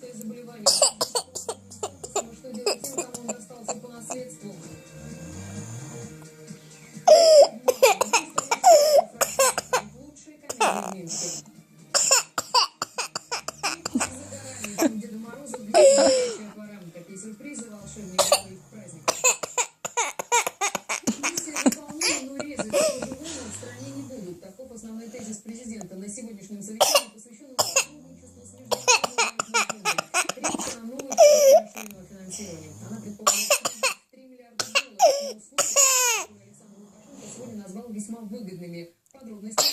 хроническое заболевание. Что делать тем, кому он достался по наследству? Лучшие комедии в Минске. Деда Мороза горячая акварамка. Такие сюрпризы волшебные своих праздников. Миссия выполнена, но резать живого в стране не будут. Таков основной тезис президента на сегодняшнем совещании, посвященном сотрудничеству с международными речь о новой расширенного финансирования. Она предполагает $3 миллиарда на услуги, которые Александр Лукашенко сегодня назвал весьма выгодными. Подробности